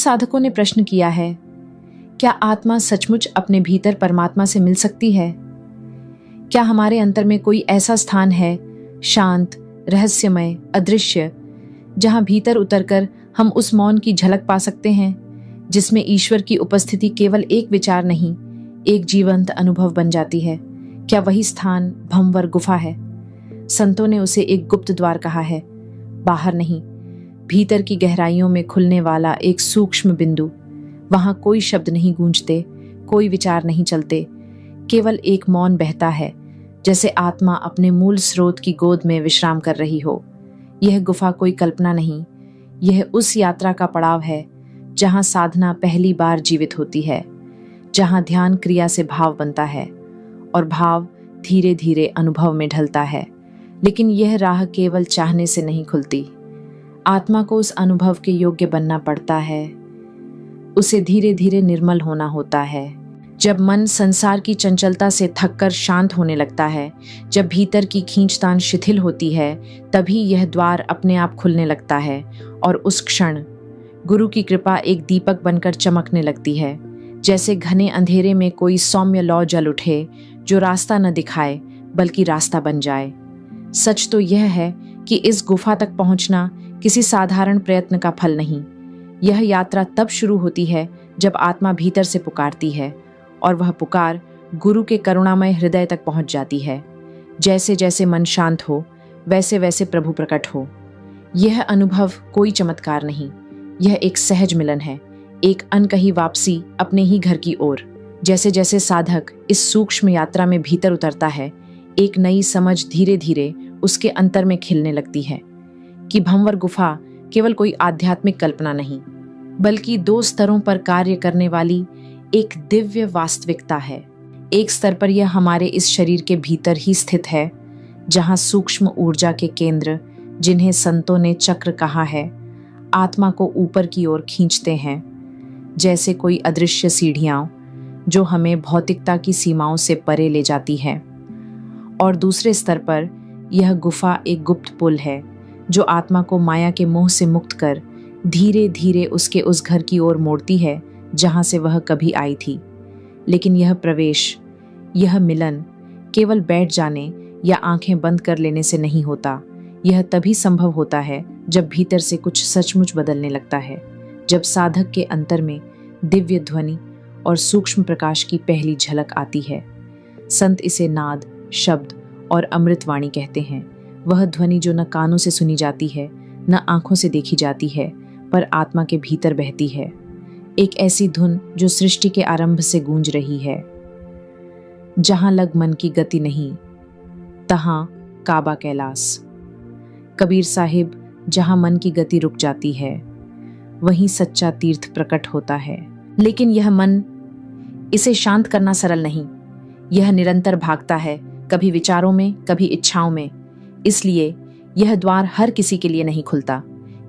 साधकों ने प्रश्न किया है, क्या आत्मा सचमुच अपने भीतर परमात्मा से मिल सकती है? क्या हमारे अंतर में कोई ऐसा स्थान है, शांत, रहस्यमय, अदृश्य, जहां भीतर उतरकर हम उस मौन की झलक पा सकते हैं, जिसमें ईश्वर की उपस्थिति केवल एक विचार नहीं, एक जीवंत अनुभव बन जाती है? क्या वही स्थान भंवर गुफा है? संतों ने उसे एक गुप्त द्वार कहा है, बाहर नहीं, भीतर की गहराइयों में खुलने वाला एक सूक्ष्म बिंदु। वहां कोई शब्द नहीं गूंजते, कोई विचार नहीं चलते, केवल एक मौन बहता है, जैसे आत्मा अपने मूल स्रोत की गोद में विश्राम कर रही हो। यह गुफा कोई कल्पना नहीं, यह उस यात्रा का पड़ाव है जहां साधना पहली बार जीवित होती है, जहां ध्यान क्रिया से भाव बनता है और भाव धीरे धीरे अनुभव में ढलता है। लेकिन यह राह केवल चाहने से नहीं खुलती। आत्मा को उस अनुभव के योग्य बनना पड़ता है, उसे धीरे धीरे निर्मल होना होता है। जब मन संसार की चंचलता से थककर शांत होने लगता है, जब भीतर की खींचतान शिथिल होती है, तभी यह द्वार अपने आप खुलने लगता है और उस क्षण गुरु की कृपा एक दीपक बनकर चमकने लगती है। जैसे घने अंधेरे में कोई सौम्य लौ जल उठे, जो रास्ता न दिखाए बल्कि रास्ता बन जाए। सच तो यह है कि इस गुफा तक पहुंचना किसी साधारण प्रयत्न का फल नहीं। यह यात्रा तब शुरू होती है जब आत्मा भीतर से पुकारती है, और वह पुकार गुरु के करुणामय हृदय तक पहुंच जाती है। जैसे जैसे मन शांत हो, वैसे वैसे प्रभु प्रकट हो। यह अनुभव कोई चमत्कार नहीं, यह एक सहज मिलन है, एक अनकही वापसी अपने ही घर की ओर। जैसे जैसे साधक इस सूक्ष्म यात्रा में भीतर उतरता है, एक नई समझ धीरे धीरे उसके अंतर में खिलने लगती है कि भंवर गुफा केवल कोई आध्यात्मिक कल्पना नहीं, बल्कि दो स्तरों पर कार्य करने वाली एक दिव्य वास्तविकता है। एक स्तर पर यह हमारे इस शरीर के भीतर ही स्थित है, जहां सूक्ष्म ऊर्जा के केंद्र, जिन्हें संतों ने चक्र कहा है, आत्मा को ऊपर की ओर खींचते हैं, जैसे कोई अदृश्य सीढ़ियां जो हमें भौतिकता की सीमाओं से परे ले जाती है। और दूसरे स्तर पर यह गुफा एक गुप्त पुल है, जो आत्मा को माया के मोह से मुक्त कर धीरे धीरे उसके उस घर की ओर मोड़ती है जहां से वह कभी आई थी। लेकिन यह प्रवेश, यह मिलन केवल बैठ जाने या आंखें बंद कर लेने से नहीं होता। यह तभी संभव होता है जब भीतर से कुछ सचमुच बदलने लगता है, जब साधक के अंतर में दिव्य ध्वनि और सूक्ष्म प्रकाश की पहली झलक आती है। संत इसे नाद, शब्द और अमृतवाणी कहते हैं। वह ध्वनि जो न कानों से सुनी जाती है, न आंखों से देखी जाती है, पर आत्मा के भीतर बहती है। एक ऐसी धुन जो सृष्टि के आरंभ से गूंज रही है। जहां लग मन की गति नहीं, तहां काबा कैलास। कबीर साहिब, जहां मन की गति रुक जाती है, वहीं सच्चा तीर्थ प्रकट होता है। लेकिन यह मन, इसे शांत करना सरल नहीं। यह निरंतर भागता है, कभी विचारों में, कभी इच्छाओं में। इसलिए यह द्वार हर किसी के लिए नहीं खुलता।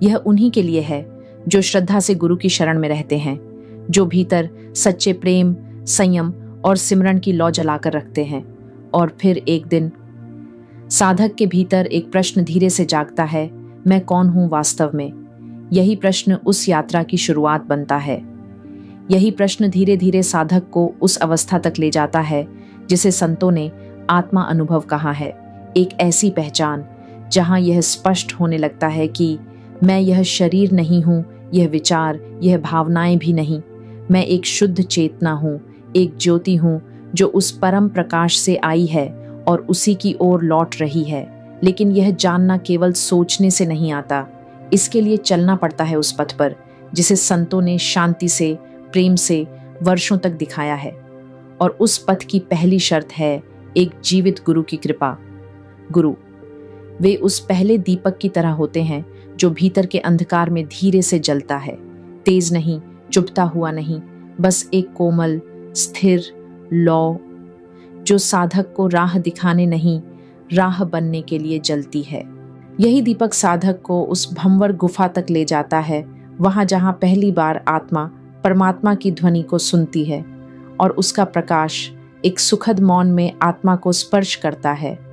यह उन्हीं के लिए है जो श्रद्धा से गुरु की शरण में रहते हैं, जो भीतर सच्चे प्रेम, संयम और सिमरन की लौ जलाकर रखते हैं। और फिर एक दिन साधक के भीतर एक प्रश्न धीरे से जागता है, मैं कौन हूं वास्तव में? यही प्रश्न उस यात्रा की शुरुआत बनता है। यही प्रश्न धीरे धीरे साधक को उस अवस्था तक ले जाता है जिसे संतों ने आत्मा अनुभव कहा है। एक ऐसी पहचान जहां यह स्पष्ट होने लगता है कि मैं यह शरीर नहीं हूं, यह विचार, यह भावनाएं भी नहीं। मैं एक शुद्ध चेतना हूं, एक ज्योति हूं जो उस परम प्रकाश से आई है और उसी की ओर लौट रही है। लेकिन यह जानना केवल सोचने से नहीं आता। इसके लिए चलना पड़ता है उस पथ पर जिसे संतों ने शांति से, प्रेम से वर्षों तक दिखाया है। और उस पथ की पहली शर्त है एक जीवित गुरु की कृपा। गुरु, वे उस पहले दीपक की तरह होते हैं जो भीतर के अंधकार में धीरे से जलता है, तेज नहीं, चुभता हुआ नहीं, बस एक कोमल, स्थिर लौ जो साधक को राह दिखाने नहीं, राह बनने के लिए जलती है। यही दीपक साधक को उस भंवर गुफा तक ले जाता है, वहां जहां पहली बार आत्मा परमात्मा की ध्वनि को सुनती है और उसका प्रकाश एक सुखद मौन में आत्मा को स्पर्श करता है।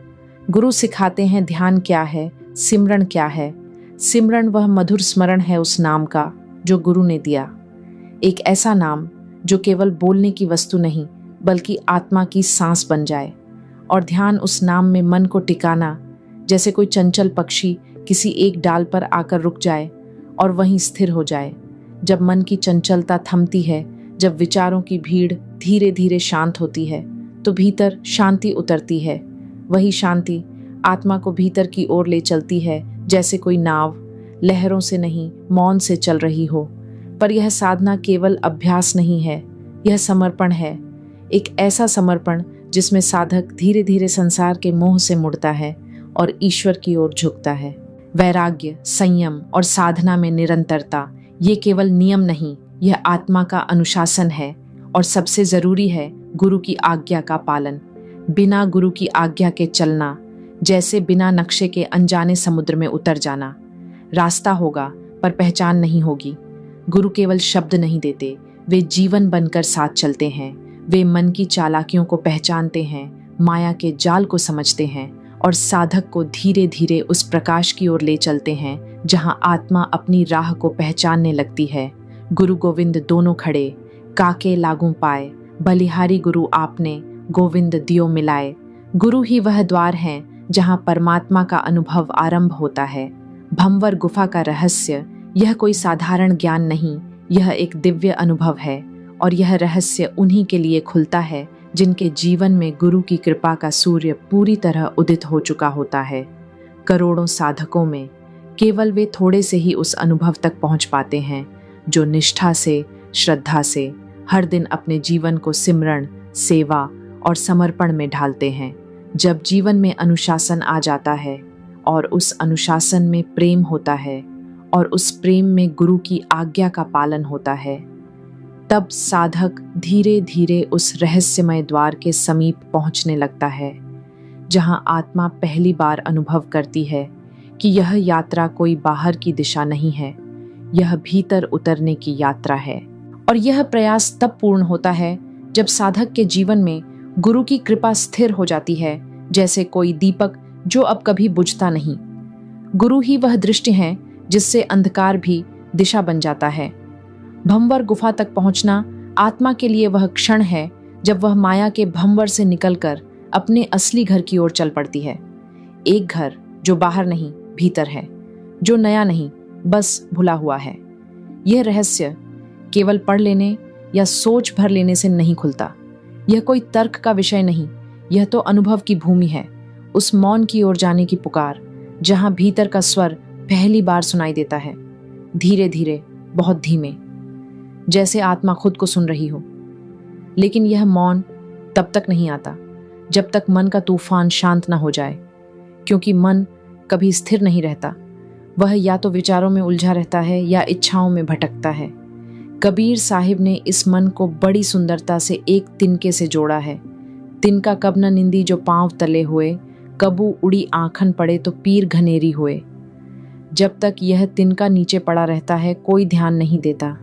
गुरु सिखाते हैं ध्यान क्या है, सिमरन क्या है। सिमरन वह मधुर स्मरण है उस नाम का जो गुरु ने दिया। एक ऐसा नाम जो केवल बोलने की वस्तु नहीं बल्कि आत्मा की सांस बन जाए। और ध्यान उस नाम में मन को टिकाना, जैसे कोई चंचल पक्षी किसी एक डाल पर आकर रुक जाए और वहीं स्थिर हो जाए। जब मन की चंचलता थमती है, जब विचारों की भीड़ धीरे धीरे शांत होती है, तो भीतर शांति उतरती है। वही शांति आत्मा को भीतर की ओर ले चलती है, जैसे कोई नाव लहरों से नहीं मौन से चल रही हो। पर यह साधना केवल अभ्यास नहीं है, यह समर्पण है। एक ऐसा समर्पण जिसमें साधक धीरे धीरे संसार के मोह से मुड़ता है और ईश्वर की ओर झुकता है। वैराग्य, संयम और साधना में निरंतरता, ये केवल नियम नहीं, यह आत्मा का अनुशासन है। और सबसे जरूरी है गुरु की आज्ञा का पालन। बिना गुरु की आज्ञा के चलना, जैसे बिना नक्शे के अनजाने समुद्र में उतर जाना। रास्ता होगा पर पहचान नहीं होगी। गुरु केवल शब्द नहीं देते, वे जीवन बनकर साथ चलते हैं। वे मन की चालाकियों को पहचानते हैं, माया के जाल को समझते हैं और साधक को धीरे धीरे उस प्रकाश की ओर ले चलते हैं जहां आत्मा अपनी राह को पहचानने लगती है। गुरु गोविंद दोनों खड़े, काके लागू पाए, बलिहारी गुरु आपने, गोविंद दियो मिलाए। गुरु ही वह द्वार है जहां परमात्मा का अनुभव आरंभ होता है। भंवर गुफा का रहस्य यह कोई साधारण ज्ञान नहीं, यह एक दिव्य अनुभव है। और यह रहस्य उन्हीं के लिए खुलता है जिनके जीवन में गुरु की कृपा का सूर्य पूरी तरह उदित हो चुका होता है। करोड़ों साधकों में केवल वे थोड़े से ही उस अनुभव तक पहुंच पाते हैं जो निष्ठा से, श्रद्धा से हर दिन अपने जीवन को सिमरण, सेवा और समर्पण में ढालते हैं। जब जीवन में अनुशासन आ जाता है और उस अनुशासन में प्रेम होता है और उस प्रेम में गुरु की आज्ञा का पालन होता है, तब साधक धीरे धीरे उस रहस्यमय द्वार के समीप पहुंचने लगता है जहां आत्मा पहली बार अनुभव करती है कि यह यात्रा कोई बाहर की दिशा नहीं है, यह भीतर उतरने की यात्रा है। और यह प्रयास तब पूर्ण होता है जब साधक के जीवन में गुरु की कृपा स्थिर हो जाती है, जैसे कोई दीपक जो अब कभी बुझता नहीं। गुरु ही वह दृष्टि है जिससे अंधकार भी दिशा बन जाता है। भंवर गुफा तक पहुंचना आत्मा के लिए वह क्षण है जब वह माया के भंवर से निकलकर अपने असली घर की ओर चल पड़ती है। एक घर जो बाहर नहीं भीतर है, जो नया नहीं बस भुला हुआ है। यह रहस्य केवल पढ़ लेने या सोच भर लेने से नहीं खुलता। यह कोई तर्क का विषय नहीं, यह तो अनुभव की भूमि है, उस मौन की ओर जाने की पुकार, जहां भीतर का स्वर पहली बार सुनाई देता है, धीरे धीरे, बहुत धीमे, जैसे आत्मा खुद को सुन रही हो। लेकिन यह मौन तब तक नहीं आता जब तक मन का तूफान शांत न हो जाए, क्योंकि मन कभी स्थिर नहीं रहता। वह या तो विचारों में उलझा रहता है या इच्छाओं में भटकता है। कबीर साहिब ने इस मन को बड़ी सुंदरता से एक तिनके से जोड़ा है। तिनका कब न निंदी जो पांव तले हुए, कबू उड़ी आंखन पड़े तो पीर घनेरी हुए। जब तक यह तिनका नीचे पड़ा रहता है कोई ध्यान नहीं देता,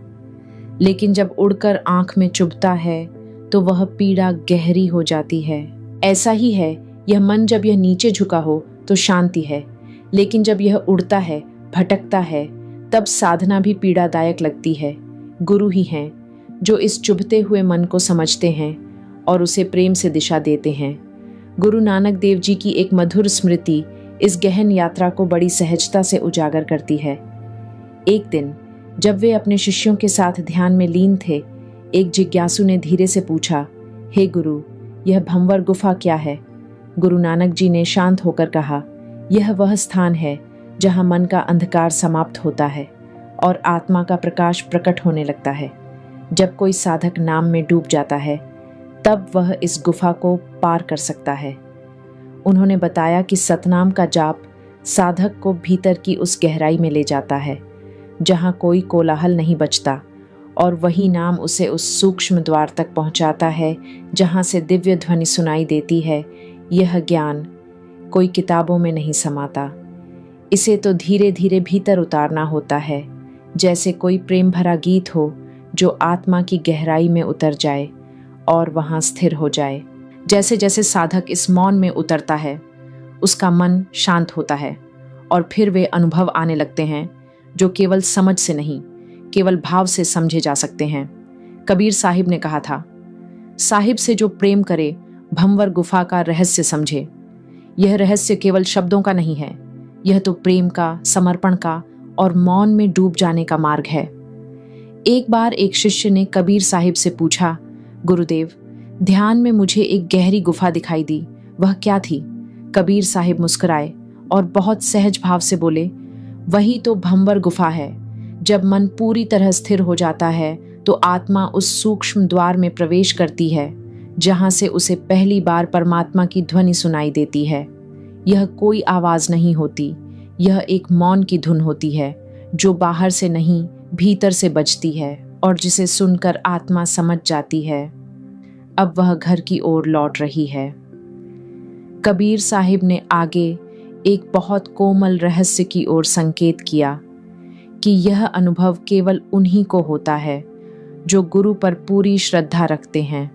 लेकिन जब उड़कर आंख में चुभता है तो वह पीड़ा गहरी हो जाती है। ऐसा ही है यह मन, जब यह नीचे झुका हो तो शांति है, लेकिन जब यह उड़ता है, भटकता है, तब साधना भी पीड़ादायक लगती है। गुरु ही हैं जो इस चुभते हुए मन को समझते हैं और उसे प्रेम से दिशा देते हैं। गुरु नानक देव जी की एक मधुर स्मृति इस गहन यात्रा को बड़ी सहजता से उजागर करती है। एक दिन जब वे अपने शिष्यों के साथ ध्यान में लीन थे, एक जिज्ञासु ने धीरे से पूछा, हे गुरु, यह भंवर गुफा क्या है? गुरु नानक जी ने शांत होकर कहा, यह वह स्थान है जहां मन का अंधकार समाप्त होता है और आत्मा का प्रकाश प्रकट होने लगता है। जब कोई साधक नाम में डूब जाता है तब वह इस गुफा को पार कर सकता है। उन्होंने बताया कि सतनाम का जाप साधक को भीतर की उस गहराई में ले जाता है जहां कोई कोलाहल नहीं बचता, और वही नाम उसे उस सूक्ष्म द्वार तक पहुंचाता है जहां से दिव्य ध्वनि सुनाई देती है। यह ज्ञान कोई किताबों में नहीं समाता, इसे तो धीरे धीरे भीतर उतारना होता है, जैसे कोई प्रेम भरा गीत हो जो आत्मा की गहराई में उतर जाए और वहां स्थिर हो जाए। जैसे जैसे साधक इस मौन में उतरता है, उसका मन शांत होता है और फिर वे अनुभव आने लगते हैं जो केवल समझ से नहीं, केवल भाव से समझे जा सकते हैं। कबीर साहिब ने कहा था, साहिब से जो प्रेम करे भंवर गुफा का रहस्य समझे। यह रहस्य केवल शब्दों का नहीं है, यह तो प्रेम का, समर्पण का और मौन में डूब जाने का मार्ग है। एक बार एक शिष्य ने कबीर साहिब से पूछा, गुरुदेव, ध्यान में मुझे एक गहरी गुफा दिखाई दी, वह क्या थी? कबीर साहिब मुस्कुराए और बहुत सहज भाव से बोले, वही तो भंवर गुफा है। जब मन पूरी तरह स्थिर हो जाता है तो आत्मा उस सूक्ष्म द्वार में प्रवेश करती है जहां से उसे पहली बार परमात्मा की ध्वनि सुनाई देती है। यह कोई आवाज नहीं होती, यह एक मौन की धुन होती है जो बाहर से नहीं भीतर से बजती है और जिसे सुनकर आत्मा समझ जाती है अब वह घर की ओर लौट रही है। कबीर साहिब ने आगे एक बहुत कोमल रहस्य की ओर संकेत किया कि यह अनुभव केवल उन्हीं को होता है जो गुरु पर पूरी श्रद्धा रखते हैं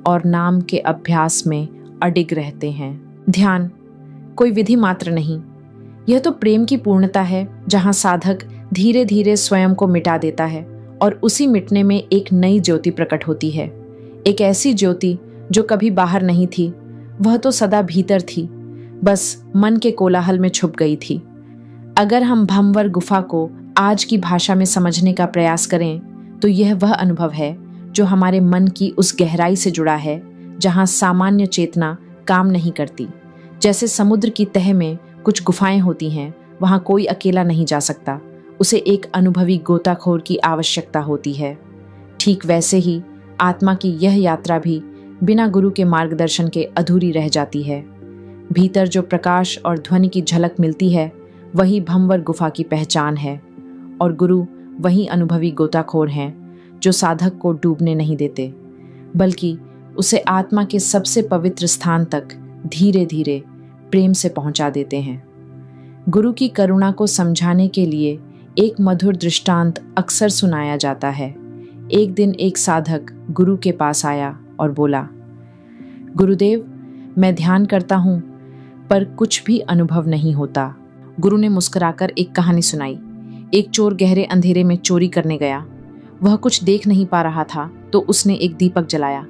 और नाम के अभ्यास में अडिग रहते हैं। ध्यान कोई विधि मात्र नहीं, यह तो प्रेम की पूर्णता है जहां साधक धीरे धीरे स्वयं को मिटा देता है और उसी मिटने में एक नई ज्योति प्रकट होती है। एक ऐसी ज्योति जो कभी बाहर नहीं थी, वह तो सदा भीतर थी, बस मन के कोलाहल में छुप गई थी। अगर हम भंवर गुफा को आज की भाषा में समझने का प्रयास करें तो यह वह अनुभव है जो हमारे मन की उस गहराई से जुड़ा है जहां सामान्य चेतना काम नहीं करती। जैसे समुद्र की तह में कुछ गुफाएं होती हैं, वहां कोई अकेला नहीं जा सकता, उसे एक अनुभवी गोताखोर की आवश्यकता होती है। ठीक वैसे ही आत्मा की यह यात्रा भी बिना गुरु के मार्गदर्शन के अधूरी रह जाती है। भीतर जो प्रकाश और ध्वनि की झलक मिलती है वही भंवर गुफा की पहचान है और गुरु वही अनुभवी गोताखोर हैं जो साधक को डूबने नहीं देते, बल्कि उसे आत्मा के सबसे पवित्र स्थान तक धीरे धीरे प्रेम से पहुंचा देते हैं। गुरु की करुणा को समझाने के लिए एक मधुर दृष्टांत अक्सर सुनाया जाता है। एक दिन एक साधक गुरु के पास आया और बोला, गुरुदेव, मैं ध्यान करता हूं पर कुछ भी अनुभव नहीं होता। गुरु ने मुस्कुराकर एक कहानी सुनाई। एक चोर गहरे अंधेरे में चोरी करने गया। वह कुछ देख नहीं पा रहा था तो उसने एक दीपक जलाया।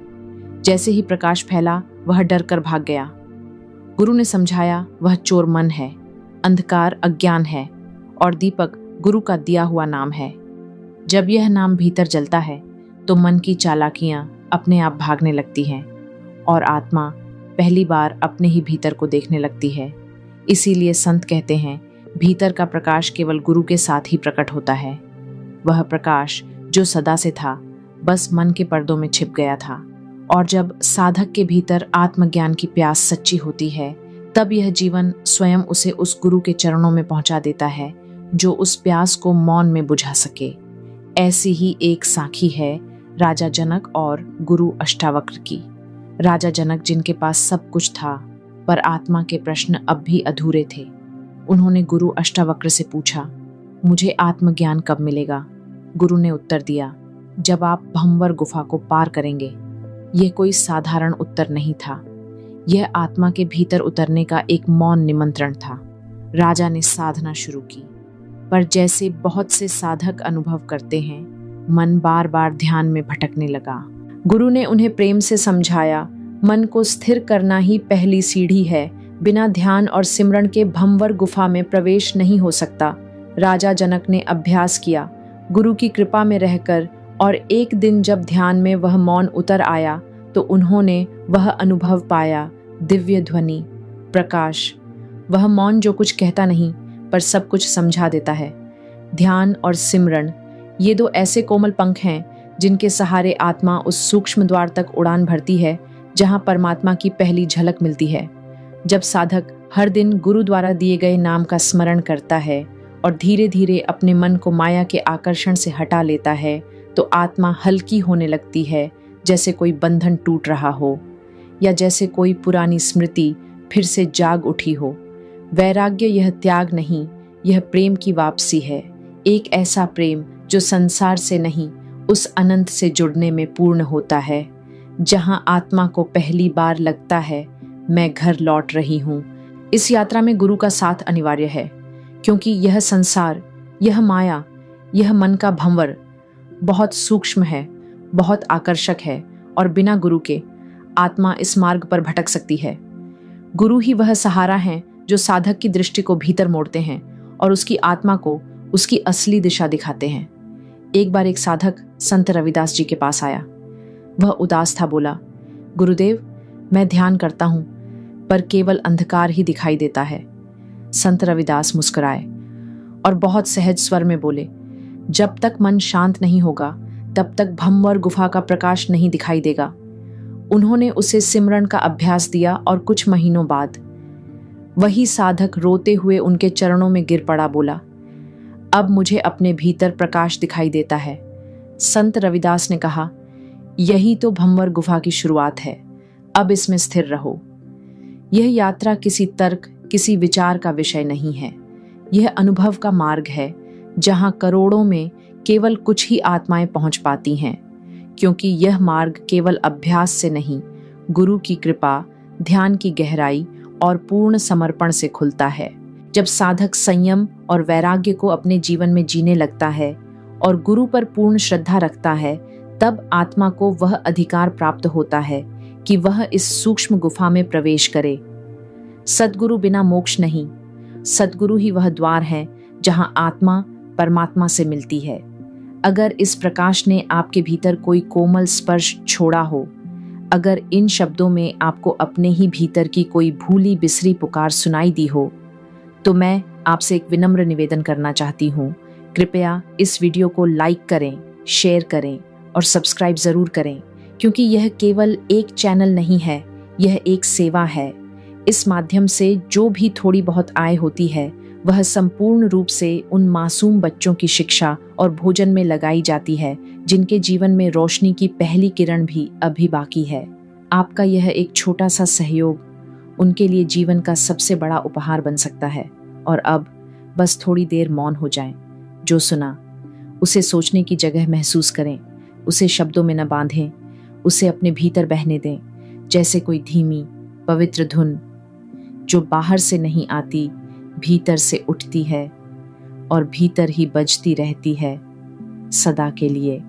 जैसे ही प्रकाश फैला वह डर कर भाग गया। गुरु ने समझाया, वह चोर मन है, अंधकार अज्ञान है और दीपक गुरु का दिया हुआ नाम है। जब यह नाम भीतर जलता है तो मन की चालाकियां अपने आप भागने लगती हैं और आत्मा पहली बार अपने ही भीतर को देखने लगती है। इसीलिए संत कहते हैं, भीतर का प्रकाश केवल गुरु के साथ ही प्रकट होता है। वह प्रकाश जो सदा से था, बस मन के पर्दों में छिप गया था। और जब साधक के भीतर आत्मज्ञान की प्यास सच्ची होती है, तब यह जीवन स्वयं उसे उस गुरु के चरणों में पहुंचा देता है जो उस प्यास को मौन में बुझा सके। ऐसी ही एक साखी है राजा जनक और गुरु अष्टावक्र की। राजा जनक जिनके पास सब कुछ था पर आत्मा के प्रश्न अब भी अधूरे थे। उन्होंने गुरु अष्टावक्र से पूछा, मुझे आत्मज्ञान कब मिलेगा? गुरु ने उत्तर दिया, जब आप भंवर गुफा को पार करेंगे। यह कोई साधारण उत्तर नहीं था, यह आत्मा के भीतर उतरने का एक मौन निमंत्रण था। राजा ने साधना शुरू की, पर जैसे बहुत से साधक अनुभव करते हैं, मन बार बार ध्यान में भटकने लगा। गुरु ने उन्हें प्रेम से समझाया, मन को स्थिर करना ही पहली सीढ़ी है। बिना ध्यान और सिमरन के भंवर गुफा में प्रवेश नहीं हो सकता। राजा जनक ने अभ्यास किया, गुरु की कृपा में रहकर, और एक दिन जब ध्यान में वह मौन उतर आया तो उन्होंने वह अनुभव पाया, दिव्य ध्वनि, प्रकाश। वह मौन जो कुछ कहता नहीं पर सब कुछ समझा देता है। ध्यान और सिमरन, ये दो ऐसे कोमल पंख हैं जिनके सहारे आत्मा उस सूक्ष्म द्वार तक उड़ान भरती है जहां परमात्मा की पहली झलक मिलती है। जब साधक हर दिन गुरु द्वारा दिए गए नाम का स्मरण करता है और धीरे धीरे अपने मन को माया के आकर्षण से हटा लेता है तो आत्मा हल्की होने लगती है, जैसे कोई बंधन टूट रहा हो या जैसे कोई पुरानी स्मृति फिर से जाग उठी हो। वैराग्य यह त्याग नहीं, यह प्रेम की वापसी है। एक ऐसा प्रेम जो संसार से नहीं, उस अनंत से जुड़ने में पूर्ण होता है, जहां आत्मा को पहली बार लगता है, मैं घर लौट रही हूँ। इस यात्रा में गुरु का साथ अनिवार्य है, क्योंकि यह संसार, यह माया, यह मन का भंवर बहुत सूक्ष्म है, बहुत आकर्षक है और बिना गुरु के आत्मा इस मार्ग पर भटक सकती है। गुरु ही वह सहारा है जो साधक की दृष्टि को भीतर मोड़ते हैं और उसकी आत्मा को उसकी असली दिशा दिखाते हैं। एक बार एक साधक संत रविदास जी के पास आया। वह उदास था। बोला, गुरुदेव, मैं ध्यान करता हूं पर केवल अंधकार ही दिखाई देता है। संत रविदास मुस्कुराए और बहुत सहज स्वर में बोले, जब तक मन शांत नहीं होगा तब तक भंवर गुफा का प्रकाश नहीं दिखाई देगा। उन्होंने उसे सिमरन का अभ्यास दिया और कुछ महीनों बाद वही साधक रोते हुए उनके चरणों में गिर पड़ा। बोला, अब मुझे अपने भीतर प्रकाश दिखाई देता है। संत रविदास ने कहा, यही तो भंवर गुफा की शुरुआत है, अब इसमें स्थिर रहो। यह यात्रा किसी तर्क, किसी विचार का विषय नहीं है। यह अनुभव का मार्ग है जहां करोड़ों में केवल कुछ ही आत्माएं पहुंच पाती हैं, क्योंकि यह मार्ग केवल अभ्यास से नहीं, गुरु की कृपा, ध्यान की गहराई और पूर्ण समर्पण से खुलता है। जब साधक संयम और वैराग्य को अपने जीवन में जीने लगता है और गुरु पर पूर्ण श्रद्धा रखता है, तब आत्मा को वह अधिकार प्राप्त होता है कि वह इस सूक्ष्म गुफा में प्रवेश करे। सद्गुरु बिना मोक्ष नहीं, सद्गुरु ही वह द्वार है जहां आत्मा परमात्मा से मिलती है। अगर इस प्रकाश ने आपके भीतर कोई कोमल स्पर्श छोड़ा हो, अगर इन शब्दों में आपको अपने ही भीतर की कोई भूली बिसरी पुकार सुनाई दी हो, तो मैं आपसे एक विनम्र निवेदन करना चाहती हूँ। कृपया इस वीडियो को लाइक करें, शेयर करें और सब्सक्राइब जरूर करें, क्योंकि यह केवल एक चैनल नहीं है, यह एक सेवा है। इस माध्यम से जो भी थोड़ी बहुत आय होती है, वह संपूर्ण रूप से उन मासूम बच्चों की शिक्षा और भोजन में लगाई जाती है जिनके जीवन में रोशनी की पहली किरण भी अभी बाकी है। आपका यह एक छोटा सा सहयोग उनके लिए जीवन का सबसे बड़ा उपहार बन सकता है। और अब बस थोड़ी देर मौन हो जाएं। जो सुना उसे सोचने की जगह महसूस करें, उसे शब्दों में न बांधें, उसे अपने भीतर बहने दें, जैसे कोई धीमी पवित्र धुन जो बाहर से नहीं आती, भीतर से उठती है और भीतर ही बजती रहती है सदा के लिए।